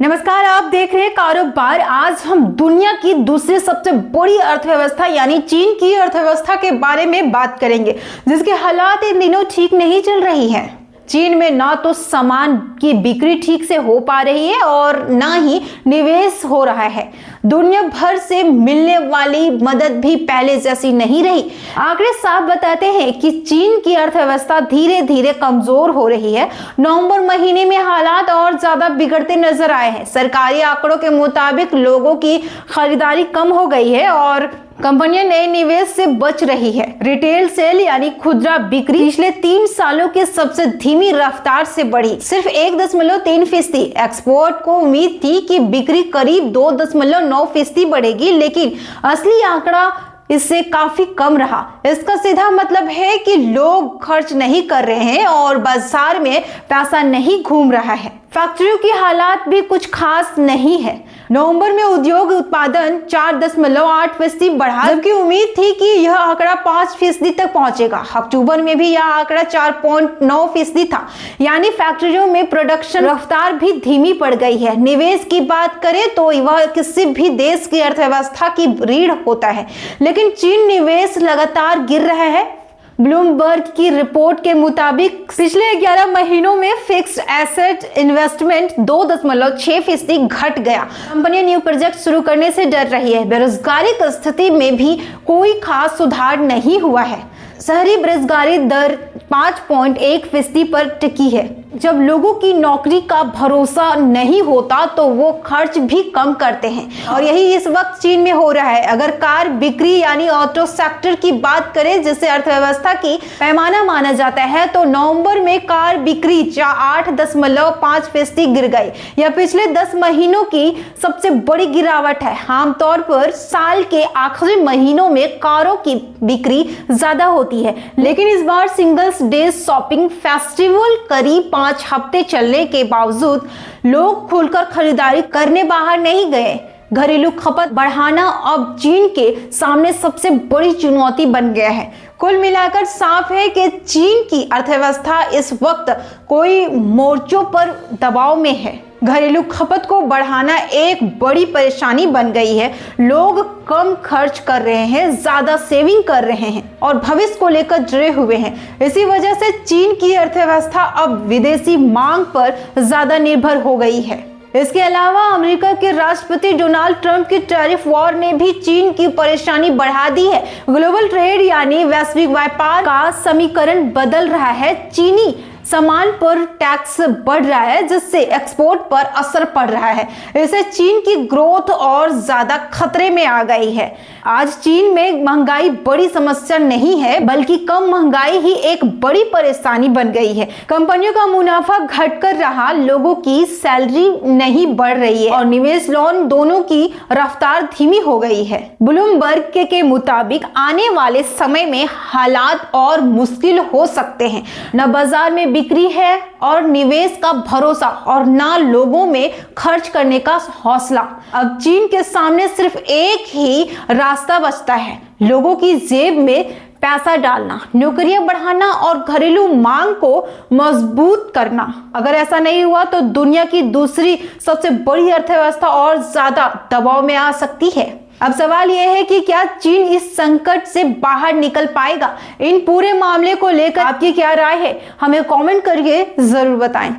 नमस्कार, आप देख रहे हैं कारोबार। आज हम दुनिया की दूसरी सबसे बड़ी अर्थव्यवस्था यानी चीन की अर्थव्यवस्था के बारे में बात करेंगे, जिसके हालात इन दिनों ठीक नहीं चल रही हैं। चीन में ना तो सामान की बिक्री ठीक से हो पा रही है और ना ही निवेश हो रहा है। दुनिया भर से मिलने वाली मदद भी पहले जैसी नहीं रही। आंकड़े साफ बताते हैं कि चीन की अर्थव्यवस्था धीरे धीरे कमजोर हो रही है। नवंबर महीने में हालात और ज्यादा बिगड़ते नजर आए हैं। सरकारी आंकड़ों के मुताबिक लोगों की खरीदारी कम हो गई है और कंपनियां नए निवेश से बच रही है। रिटेल सेल यानी खुदरा बिक्री पिछले 3 सालों के सबसे धीमी रफ्तार से बढ़ी, सिर्फ 1.3%। एक्सपोर्ट को उम्मीद थी कि बिक्री करीब 2.9% बढ़ेगी, लेकिन असली आंकड़ा इससे काफी कम रहा। इसका सीधा मतलब है कि लोग खर्च नहीं कर रहे हैं और बाजार में पैसा नहीं घूम रहा है। फैक्ट्रियों की हालात भी कुछ खास नहीं है। नवंबर में उद्योग उत्पादन 4.8% बढ़ा, जबकि उम्मीद थी कि यह आंकड़ा 5% तक पहुंचेगा। अक्टूबर में भी यह आंकड़ा 4.9% था, यानी फैक्ट्रियों में प्रोडक्शन रफ्तार भी धीमी पड़ गई है। निवेश की बात करें तो वह किसी भी देश की अर्थव्यवस्था की रीढ़ होता है, लेकिन चीन निवेश लगातार गिर रहा है। ब्लूमबर्ग की रिपोर्ट के मुताबिक पिछले 11 महीनों में फिक्स्ड एसेट इन्वेस्टमेंट 2.6% घट गया। कंपनियां न्यू प्रोजेक्ट शुरू करने से डर रही है। बेरोजगारी की स्थिति में भी कोई खास सुधार नहीं हुआ है। शहरी बेरोजगारी दर 5.1% पर टिकी है। जब लोगों की नौकरी का भरोसा नहीं होता तो वो खर्च भी कम करते हैं, और यही इस वक्त चीन में हो रहा है। अगर कार बिक्री यानी ऑटो सेक्टर की बात करें, जिसे अर्थव्यवस्था की पैमाना माना जाता है, तो नवंबर में कार बिक्री 8.5% गिर गई। यह पिछले 10 महीनों की सबसे बड़ी गिरावट है। आमतौर पर साल के आखिरी महीनों में कारों की बिक्री ज्यादा होती है, लेकिन इस बार सिंगल्स डे शॉपिंग फेस्टिवल करीब 5 हफ्ते चलने के बावजूद लोग खुलकर खरीदारी करने बाहर नहीं गए। घरेलू खपत बढ़ाना अब चीन के सामने सबसे बड़ी चुनौती बन गया है। कुल मिलाकर साफ है कि चीन की अर्थव्यवस्था इस वक्त कोई मोर्चों पर दबाव में है। घरेलू खपत को बढ़ाना एक बड़ी परेशानी बन गई है। लोग कम खर्च कर रहे हैं, ज्यादा सेविंग कर रहे हैं और भविष्य को लेकर जुड़े हुए हैं। इसी वजह से चीन की अर्थव्यवस्था अब विदेशी मांग पर ज्यादा निर्भर हो गई है। इसके अलावा अमेरिका के राष्ट्रपति डोनाल्ड ट्रंप की टैरिफ वॉर ने भी चीन की परेशानी बढ़ा दी है। ग्लोबल ट्रेड यानी वैश्विक व्यापार का समीकरण बदल रहा है। चीनी सामान पर टैक्स बढ़ रहा है, जिससे एक्सपोर्ट पर असर पड़ रहा है। इससे चीन की ग्रोथ और ज्यादा खतरे में आ गई है। आज चीन में महंगाई बड़ी समस्या नहीं है, बल्कि कम महंगाई ही एक बड़ी परेशानी बन गई है। कंपनियों का मुनाफा घटकर रहा, लोगों की सैलरी नहीं बढ़ रही है और निवेश लोन दोनों की रफ्तार धीमी हो गई है। ब्लूमबर्ग के मुताबिक आने वाले समय में हालात और मुश्किल हो सकते हैं। न बाजार में बिक्री है और निवेश का भरोसा, और ना लोगों में खर्च करने का हौसला। अब चीन के सामने सिर्फ एक ही रास्ता बचता है, लोगों की जेब में पैसा डालना, नौकरियां बढ़ाना और घरेलू मांग को मजबूत करना। अगर ऐसा नहीं हुआ तो दुनिया की दूसरी सबसे बड़ी अर्थव्यवस्था और ज्यादा दबाव में आ सकती है। अब सवाल यह है कि क्या चीन इस संकट से बाहर निकल पाएगा? इन पूरे मामले को लेकर आपकी क्या राय है? हमें कमेंट करके जरूर बताएं।